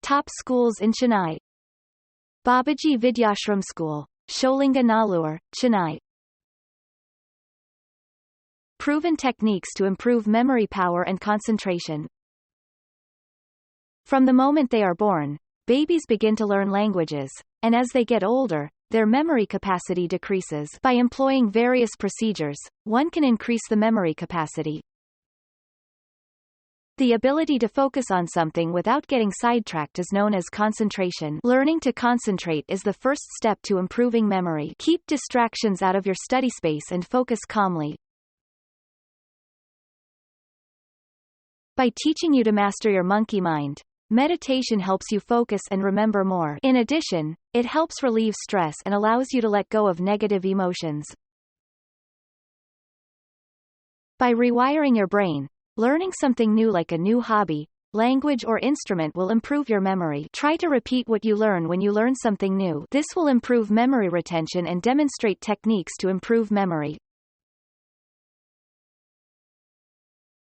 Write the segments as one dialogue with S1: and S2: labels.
S1: Top schools in Chennai. Babaji Vidhyashram School, Sholinga Nallur, Chennai. Proven techniques to improve memory power and concentration. From the moment they are born, babies begin to learn languages, and as they get older, their memory capacity decreases. By employing various procedures, one can increase the memory capacity. The ability to focus on something without getting sidetracked is known as concentration. Learning to concentrate is the first step to improving memory. Keep distractions out of your study space and focus calmly. By teaching you to master your monkey mind, meditation helps you focus and remember more. In addition, it helps relieve stress and allows you to let go of negative emotions. By rewiring your brain, learning something new like a new hobby, language or instrument will improve your memory. Try to repeat what you learn when you learn something new. This will improve memory retention and demonstrate techniques to improve memory.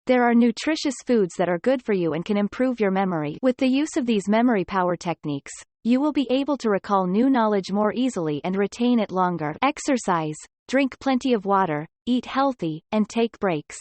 S1: There are nutritious foods that are good for you and can improve your memory. With the use of these memory power techniques, you will be able to recall new knowledge more easily and retain it longer. Exercise, drink plenty of water, eat healthy, and take breaks.